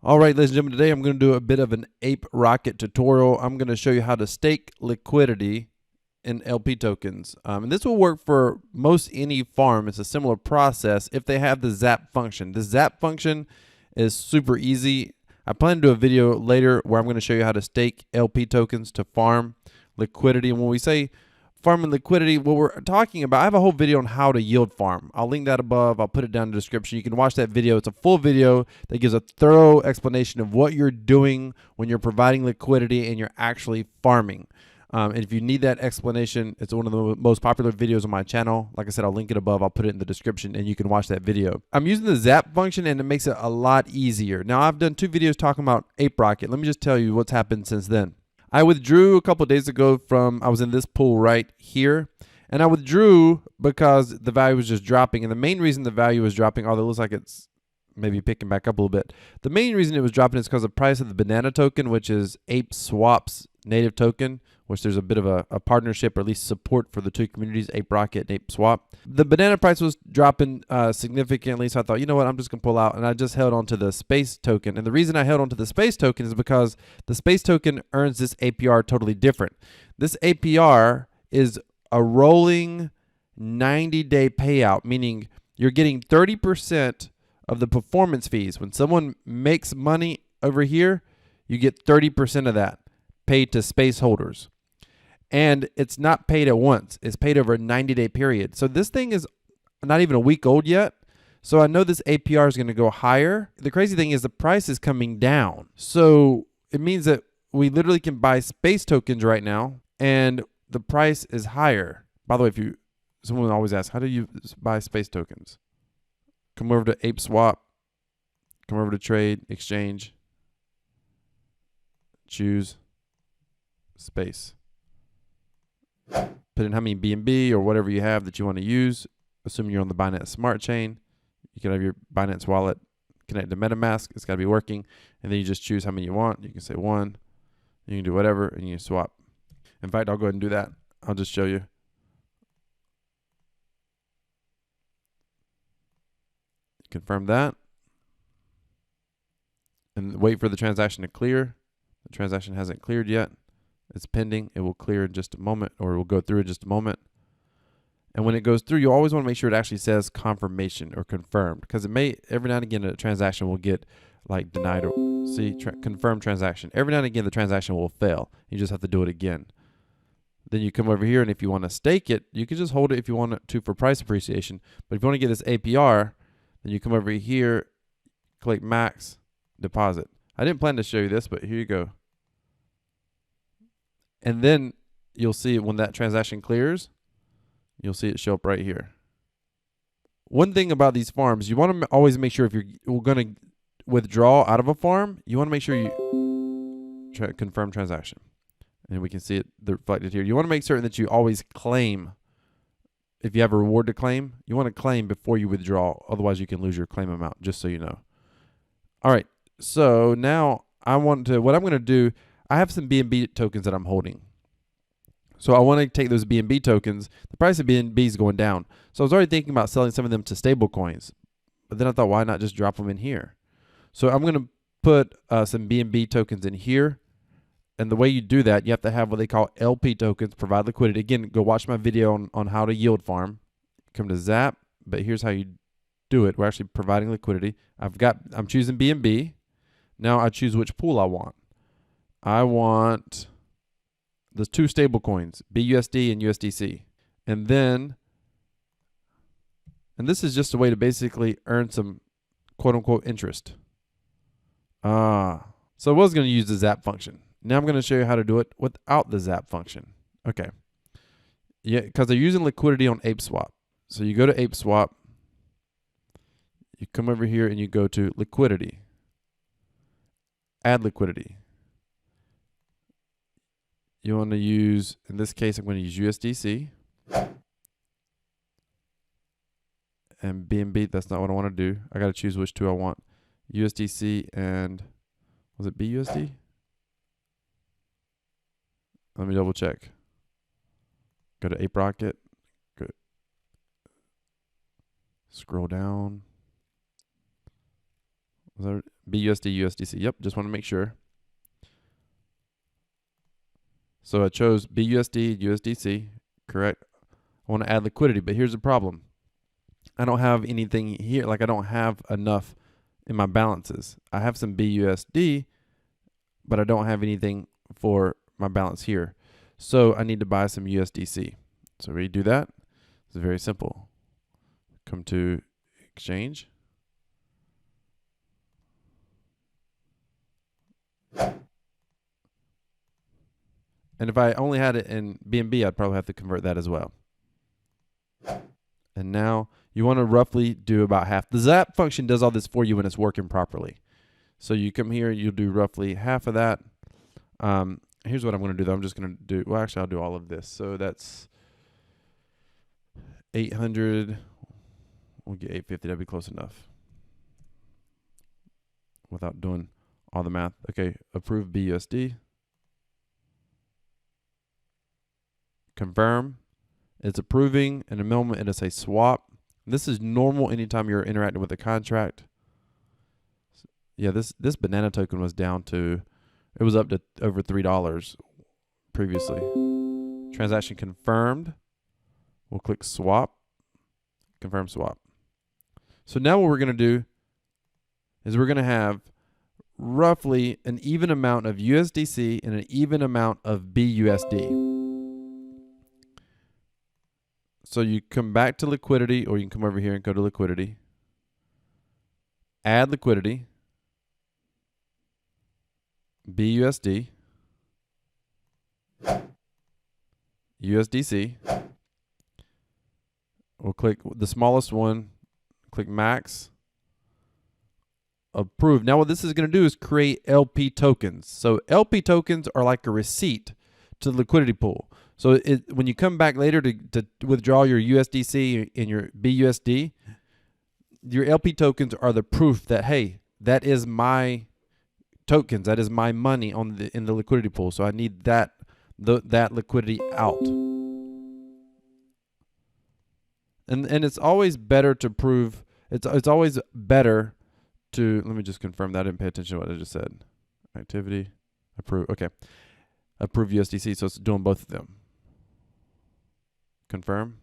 All right, ladies and gentlemen, today I'm going to do a bit of an ape rocket tutorial. I'm going to show you how to stake liquidity in LP tokens. And this will work for most any farm. It's a similar process if they have the zap function. The zap function is super easy. I plan to do a video later where I'm going to show you how to stake LP tokens to farm liquidity. And when we say farming liquidity, what we're talking about, I have a whole video on how to yield farm. I'll link that above. I'll put it down in the description. You can watch that video. It's a full video that gives a thorough explanation of what you're doing when you're providing liquidity and you're actually farming. And if you need that explanation, it's one of the most popular videos on my channel. Like I said, I'll link it above. I'll put it in the description and you can watch that video. I'm using the zap function and it makes it a lot easier. Now, I've done 2 videos talking about Ape Rocket. Let me just tell you what's happened since then. I withdrew a couple of days ago I was in this pool right here, and I withdrew because the value was just dropping. And the main reason the value was dropping, although it looks like it's maybe picking back up a little bit, the main reason it was dropping is because the price of the banana token, which is Ape Swap's native token, which there's a bit of a partnership or at least support for the 2 communities, Ape Rocket and Ape Swap. The banana price was dropping significantly, so I thought, you know what, I'm just going to pull out, and I just held on to the space token. And the reason I held on to the space token is because the space token earns this APR totally different. This APR is a rolling 90-day payout, meaning you're getting 30% of the performance fees. When someone makes money over here, you get 30% of that paid to space holders. And it's not paid at once. It's paid over a 90-day period. So this thing is not even a week old yet. So I know this APR is going to go higher. The crazy thing is the price is coming down. So it means that we literally can buy space tokens right now and the price is higher. By the way, someone always asks, how do you buy space tokens? Come over to Ape Swap. Come over to Trade, Exchange. Choose space. Put in how many BNB or whatever you have that you want to use. Assuming you're on the Binance Smart Chain, you can have your Binance wallet connected to MetaMask. It's got to be working. And then you just choose how many you want. You can say 1. You can do whatever, and you can swap. In fact, I'll go ahead and do that. I'll just show you. Confirm that. And wait for the transaction to clear. The transaction hasn't cleared yet. It's pending. It will clear in just a moment, or it will go through in just a moment. And when it goes through, you always want to make sure it actually says confirmation or confirmed, because it may, every now and again, a transaction will get like denied or confirm transaction. Every now and again, the transaction will fail. You just have to do it again. Then you come over here, and if you want to stake it, you can just hold it if you want to for price appreciation. But if you want to get this APR, then you come over here, click max deposit. I didn't plan to show you this, but here you go. And then you'll see when that transaction clears, you'll see it show up right here. One thing about these farms, you want to always make sure if you're going to withdraw out of a farm, you want to make sure you confirm transaction. And we can see it reflected here. You want to make certain that you always claim. If you have a reward to claim, you want to claim before you withdraw. Otherwise, you can lose your claim amount, just so you know. All right. So now what I'm going to do, I have some BNB tokens that I'm holding. So I want to take those BNB tokens. The price of BNB is going down. So I was already thinking about selling some of them to stable coins. But then I thought, why not just drop them in here? So I'm going to put some BNB tokens in here. And the way you do that, you have to have what they call LP tokens, provide liquidity. Again, go watch my video on how to yield farm. Come to Zap, but here's how you do it. We're actually providing liquidity. I'm choosing BNB. Now I choose which pool I want. I want the 2 stable coins, BUSD and USDC. And this is just a way to basically earn some quote unquote interest. So I was going to use the zap function. Now I'm going to show you how to do it without the zap function. Okay. Yeah, because they're using liquidity on Ape Swap. So you go to Ape Swap. You come over here and you go to liquidity. Add liquidity. You want to use, in this case, I'm going to use USDC. And BNB, that's not what I want to do. I got to choose which 2 I want. USDC and, was it BUSD? Let me double check. Go to Ape Rocket. Go. Scroll down. Was that BUSD, USDC? Yep, just want to make sure. So I chose BUSD, USDC, correct. I want to add liquidity, but here's the problem. I don't have anything here. Like I don't have enough in my balances. I have some BUSD, but I don't have anything for my balance here. So I need to buy some USDC. So we do that. It's very simple. Come to exchange. And if I only had it in BNB, I'd probably have to convert that as well. And now you want to roughly do about half. The zap function does all this for you when it's working properly. So you come here, you'll do roughly half of that. Here's what I'm going to do, though. I'm just going to do, well, actually, I'll do all of this. So that's 800. We'll get 850. That'd be close enough without doing all the math. Okay, approve BUSD. Confirm. It's approving. In a moment, it'll say swap. This is normal anytime you're interacting with a contract. Yeah, this banana token was down to, it was up to over $3 previously. Transaction confirmed. We'll click swap. Confirm swap. So now what we're going to do is we're going to have roughly an even amount of USDC and an even amount of BUSD. So you come back to liquidity, or you can come over here and go to liquidity. Add liquidity. BUSD. USDC. We'll click the smallest one. Click max. Approve. Now what this is going to do is create LP tokens. So LP tokens are like a receipt to the liquidity pool. So when you come back later to withdraw your USDC and your BUSD, your LP tokens are the proof that, hey, that is my tokens, that is my money in the liquidity pool. So I need that liquidity out. And it's always better to prove. It's always better to, let me just confirm that I didn't pay attention to what I just said. Activity, approve. Okay, approve USDC. So it's doing both of them. Confirm.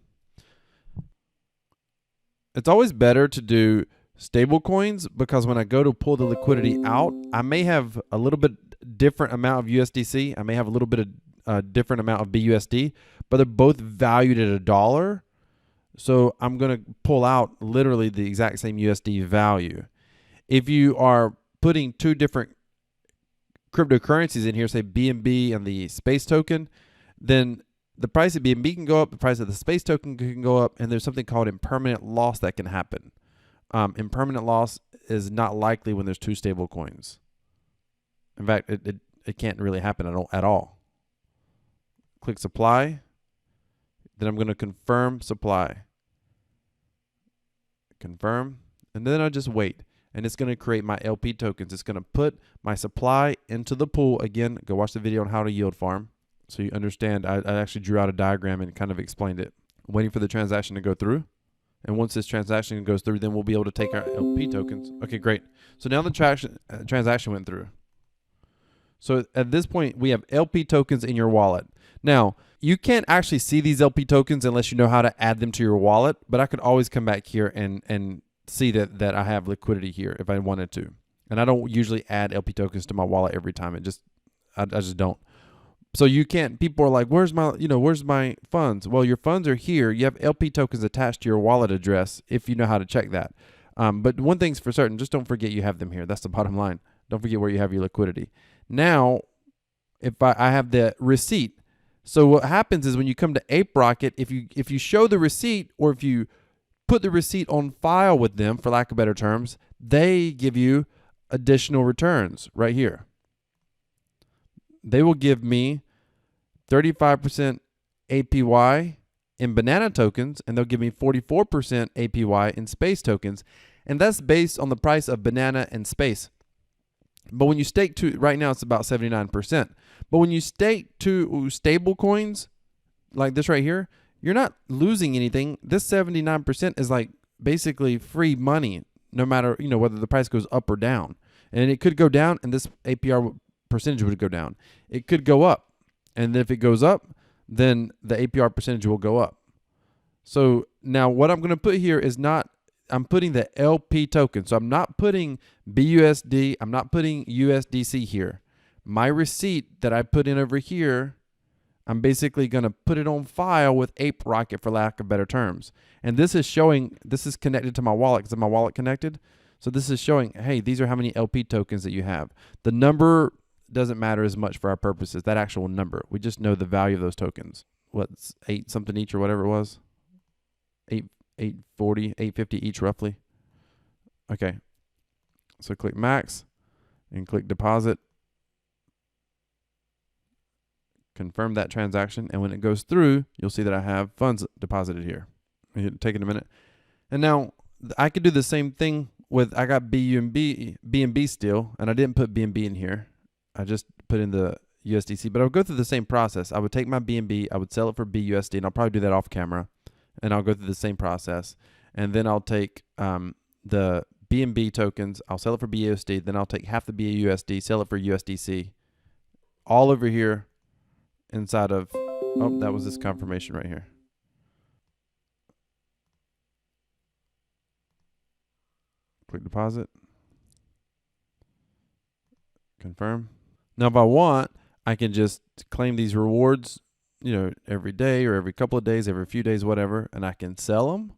It's always better to do stable coins, because when I go to pull the liquidity out, I may have a little bit different amount of USDC. I may have a little bit of different amount of BUSD, but they're both valued at $1. So I'm going to pull out literally the exact same USD value. If you are putting two different cryptocurrencies in here, say BNB and the space token, then the price of BNB can go up, the price of the space token can go up, and there's something called impermanent loss that can happen. Impermanent loss is not likely when there's two stable coins. In fact, it can't really happen at all. Click supply. Then I'm going to confirm supply. Confirm. And then I'll just wait. And it's going to create my LP tokens. It's going to put my supply into the pool. Again, go watch the video on how to yield farm, so you understand. I actually drew out a diagram and kind of explained it. I'm waiting for the transaction to go through. And once this transaction goes through, then we'll be able to take our LP tokens. Okay, great. So now the transaction went through. So at this point, we have LP tokens in your wallet. Now, you can't actually see these LP tokens unless you know how to add them to your wallet, but I could always come back here and see that I have liquidity here if I wanted to. And I don't usually add LP tokens to my wallet every time. I just don't. So you can't, people are like, where's my funds? Well, your funds are here. You have LP tokens attached to your wallet address if you know how to check that. But one thing's for certain, just don't forget you have them here. That's the bottom line. Don't forget where you have your liquidity. Now, if I have the receipt. So what happens is when you come to Ape Rocket, if you show the receipt, or if you put the receipt on file with them, for lack of better terms, they give you additional returns right here. They will give me 35% APY in banana tokens, and they'll give me 44% APY in space tokens. And that's based on the price of banana and space. But when you stake to, right now it's about 79%. But when you stake to stable coins like this right here, you're not losing anything. This 79% is like basically free money. no matter, whether the price goes up or down. And it could go down and this APR percentage would go down. It could go up. And if it goes up, then the APR percentage will go up. So now what I'm going to put here is I'm putting the LP token. So I'm not putting BUSD. I'm not putting USDC here. My receipt that I put in over here, I'm basically going to put it on file with Ape Rocket, for lack of better terms. And this is showing, this is connected to my wallet. Is my wallet connected? So this is showing, hey, these are how many LP tokens that you have. The number doesn't matter as much for our purposes, that actual number. We just know the value of those tokens. What's 8 something each or whatever it was? 840, 850 each roughly. Okay. So click max and click deposit. Confirm that transaction, and when it goes through, you'll see that I have funds deposited here. Taking a minute. And now I could do the same thing with, I got BNB still, and I didn't put BNB in here. I just put in the USDC, but I would go through the same process. I would take my BNB, I would sell it for BUSD, and I'll probably do that off camera, and I'll go through the same process. And then I'll take the BNB tokens, I'll sell it for BUSD, then I'll take half the BUSD, sell it for USDC, all over here inside of, oh, that was this confirmation right here. Click deposit. Confirm. Now if I want, I can just claim these rewards, every day or every couple of days, every few days, whatever, and I can sell them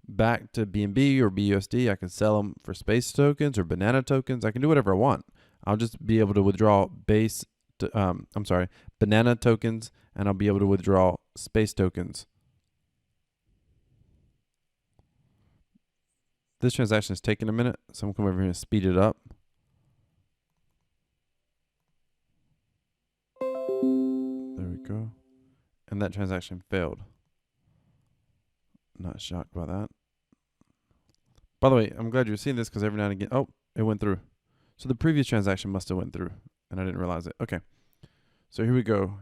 back to BNB or BUSD. I can sell them for space tokens or banana tokens. I can do whatever I want. I'll just be able to withdraw banana tokens, and I'll be able to withdraw space tokens. This transaction is taking a minute, so I'm going to come over here and speed it up. There we go. And that transaction failed. Not shocked by that. By the way, I'm glad you're seeing this, because every now and again, oh, it went through. So the previous transaction must have went through, and I didn't realize it. Okay. So here we go.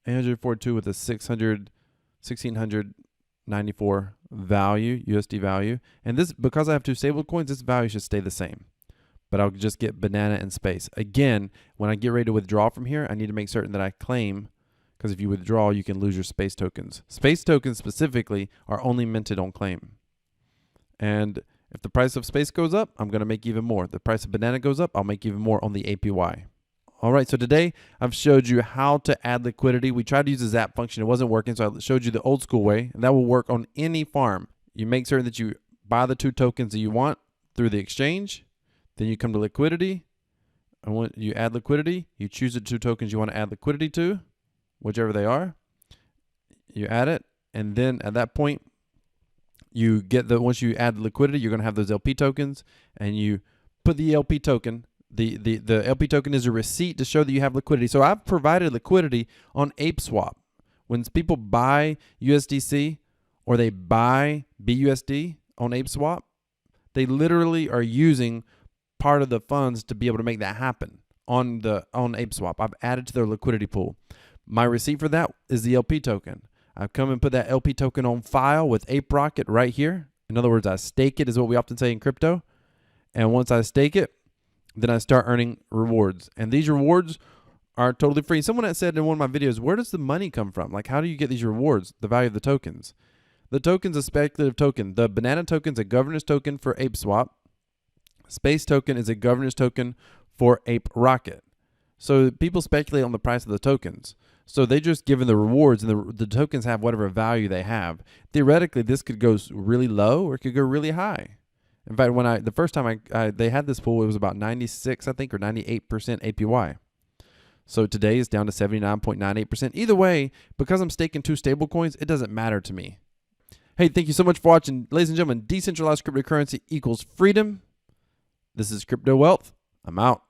842 with a 1694 value, USD value. And this, because I have 2 stable coins, this value should stay the same. But I'll just get banana and space. Again, when I get ready to withdraw from here, I need to make certain that I claim, because if you withdraw, you can lose your space tokens. Space tokens specifically are only minted on claim. And if the price of space goes up, I'm going to make even more. If the price of banana goes up, I'll make even more on the APY. All right, so today I've showed you how to add liquidity. We tried to use the zap function. It wasn't working, so I showed you the old school way, and that will work on any farm. You make certain that you buy the 2 tokens that you want through the exchange. Then you come to liquidity, and when you add liquidity, you choose the 2 tokens you want to add liquidity to, whichever they are. You add it, and then at that point, you get once you add liquidity, you're going to have those LP tokens, and you put the LP token. The LP token is a receipt to show that you have liquidity. So I've provided liquidity on ApeSwap. When people buy USDC or they buy BUSD on ApeSwap, they literally are using part of the funds to be able to make that happen on ApeSwap. I've added to their liquidity pool. My receipt for that is the LP token. I've come and put that LP token on file with Ape Rocket right here. In other words, I stake it, is what we often say in crypto. And once I stake it, then I start earning rewards. And these rewards are totally free. Someone had said in one of my videos, where does the money come from? Like, how do you get these rewards? The value of the tokens. The token's a speculative token. The banana token's a governance token for ApeSwap. Space token is a governance token for Ape Rocket. So people speculate on the price of the tokens. So they just given the rewards, and the tokens have whatever value they have. Theoretically, this could go really low or it could go really high. In fact, when the first time they had this pool, it was about 96, I think, or 98% APY. So today it's down to 79.98%. Either way, because I'm staking 2 stable coins, it doesn't matter to me. Hey, thank you so much for watching. Ladies and gentlemen, decentralized cryptocurrency equals freedom. This is Crypto Wealth. I'm out.